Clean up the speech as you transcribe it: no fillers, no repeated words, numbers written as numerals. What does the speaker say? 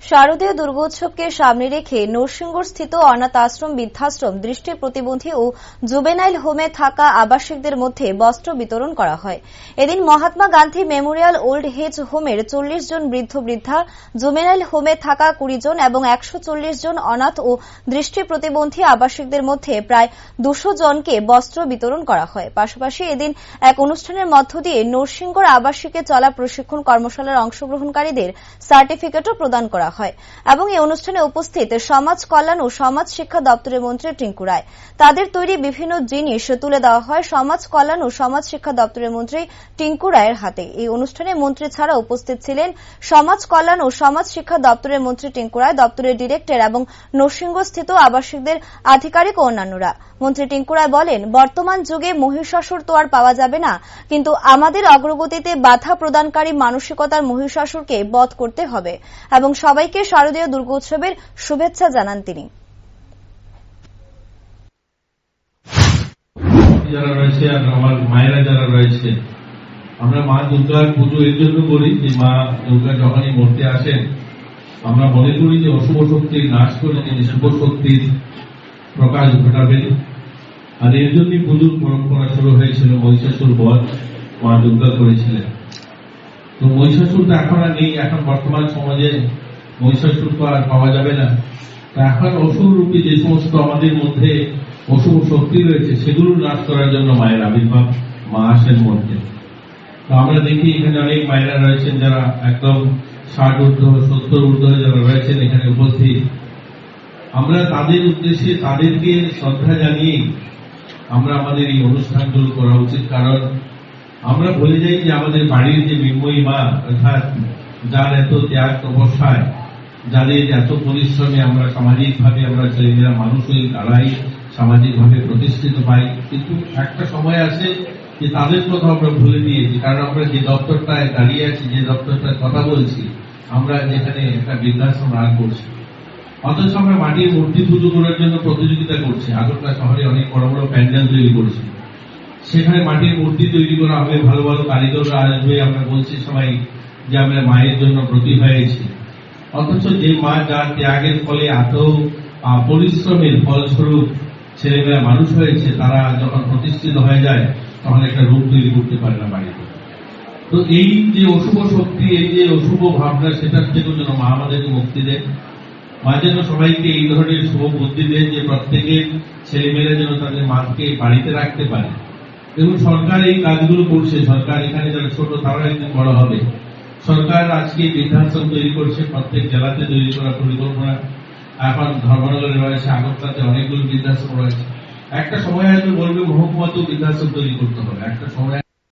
শারদীয় দুর্গোৎসবকে সামনে রেখে নরসিংগড়স্থিত অনাথ আশ্রম বৃদ্ধাশ্রম দৃষ্টি প্রতিবন্ধী ও জুবেনাইল হোমে থাকা আবাসিকদের মধ্যে বস্ত্র বিতরণ করা হয়। এদিন Mahatma Gandhi memorial old age হোমের 40 জন বৃদ্ধ বৃদ্ধা, জুবেনাইল হোমে থাকা 20 জন এবং 140 জন অনাথ ও দৃষ্টি প্রতিবন্ধী আবাসিকদের মধ্যে প্রায় 200 জনকে বস্ত্র বিতরণ করা হয়। পাশাপাশি এদিন এক অনুষ্ঠানের মধ্য দিয়ে নরসিংগড় আবাসিকে চলা প্রশিক্ষণ কর্মশালার অংশগ্রহণকারীদের সার্টিফিকেটও প্রদান করা হয় এবং এই অনুষ্ঠানে উপস্থিত সমাজ কল্যাণ ও সমাজ শিক্ষা দপ্তরের মন্ত্রী টিঙ্কু রায়। তাদের তৈরি বিভিন্ন জিনিস তুলে দেওয়া হয় সমাজ কল্যাণ ও সমাজ শিক্ষা দপ্তরের মন্ত্রী টিঙ্কু রায়ের হাতে। এই অনুষ্ঠানে মন্ত্রী ছাড়া উপস্থিত ছিলেন সমাজ কল্যাণ ও সমাজ শিক্ষা দপ্তরের মন্ত্রী টিঙ্কু রায়, দপ্তরের ডিরেক্টর এবং নরসিংগড়স্থিত আবাসিকদের আধিকারিক ও অন্যান্যরা। মন্ত্রী টিঙ্কু রায় বলেন, বর্তমান যুগে মহিষাসুর তো আর পাওয়া যাবে না, কিন্তু আমাদের অগ্রগতিতে বাধা প্রদানকারী মানসিকতার মহিষাসুরকে বধ করতে হবে এবং সবাইকে শারদীয় দুর্গোৎসবের শুভেচ্ছা জানান তিনি। যারা রয়েছে আর আমার মায়েরা যারা রয়েছে, আমরা মা দুর্গার পুজো এর জন্য করি যে মা দুর্গা যখনই মূর্তি আসেন আমরা মনে করি যে অশুভ শক্তির নাশ করে তিনি শুভ শক্তির প্রকাশ ঘটাবেন। আর এর জন্যই পুজোর পরম্পরা শুরু হয়েছিল। মহিষাসুর বধ মা দুর্গা করেছিলেন। তো মহিষাসুর তো এখন আর নেই, এখন বর্তমান সমাজে মহিষাসুর তো আর পাওয়া যাবে না। এখন অসুর রূপী যে সমস্ত আমাদের মধ্যে অশুভ শক্তি রয়েছে সেগুলো নাশ করার জন্য মায়ের আবির্ভাব, মা আসেন মধ্যে। তো আমরা দেখি এখানে অনেক মায়েরা রয়েছেন যারা একদম 60 ঊর্ধ্ব 70 ঊর্ধ্ব যারা রয়েছেন এখানে উপস্থিত। আমরা তাদের উদ্দেশ্যে তাদেরকে শ্রদ্ধা জানিয়ে আমরা আমাদের এই অনুষ্ঠানগুলো করা উচিত। কারণ আমরা ভুলে যাই যে আমাদের বাড়ির যে মৃন্ময়ী মা, অর্থাৎ যার এত ত্যাগ তপস্যায়, যাদের এত পরিশ্রমে আমরা সামাজিকভাবে আমরা ছেলেমেয়েরা মানুষ হয়ে দাঁড়াই, সামাজিকভাবে প্রতিষ্ঠিত পাই, কিন্তু একটা সময় আসে যে তাদের কথা আমরা ভুলে দিয়েছি। কারণ আমরা যে দপ্তরটায় দাঁড়িয়ে আছি, যে দপ্তরটায় কথা বলছি, আমরা যেখানে একটা বৃদ্ধাশ্রম রান করছি, অথচ আমরা মাটির মূর্তি পুজো করার জন্য প্রতিযোগিতা করছি। আগরতলা শহরে অনেক বড় বড় প্যান্ডেল তৈরি করছি, সেখানে মাটির মূর্তি তৈরি করা হবে, ভালো ভালো কারিগররা আসবে, আমরা বলছি সবাই যে আমরা মায়ের জন্য ব্রতী হয়েছি। অথচ যে মা যার ত্যাগের ফলে এত পরিশ্রমের ফলস্বরূপ ছেলেমেয়েরা মানুষ হয়েছে, তারা যখন প্রতিষ্ঠিত হয়ে যায় তখন একটা রূপ তৈরি করতে পারে না বাড়িতে। তো এই যে অশুভ শক্তি, এই যে অশুভ ভাবনা, সেটার থেকে যেন মা আমাদেরকে মুক্তি দেয়। মা যেন সবাইকে এই ধরনের শুভ বুদ্ধি দেয় যে প্রত্যেকের ছেলেমেয়েরা যেন তাদের মাকে বাড়িতে রাখতে পারে। এবং সরকার এই কাজগুলো করছে। সরকার এখানে যারা ছোট তারা একদিন বড় হবে। সরকার আজকে বৃদ্ধাশ্রম তৈরি করছে, প্রত্যেক জেলাতে তৈরি করার পরিকল্পনা। এখন ধর্মনগরে রয়েছে, আগরতলাতে অনেকগুলো বৃদ্ধাশ্রম রয়েছে। একটা সময় হয়তো বলবে মহকুমাতেও বৃদ্ধাশ্রম তৈরি করতে হবে। একটা সময়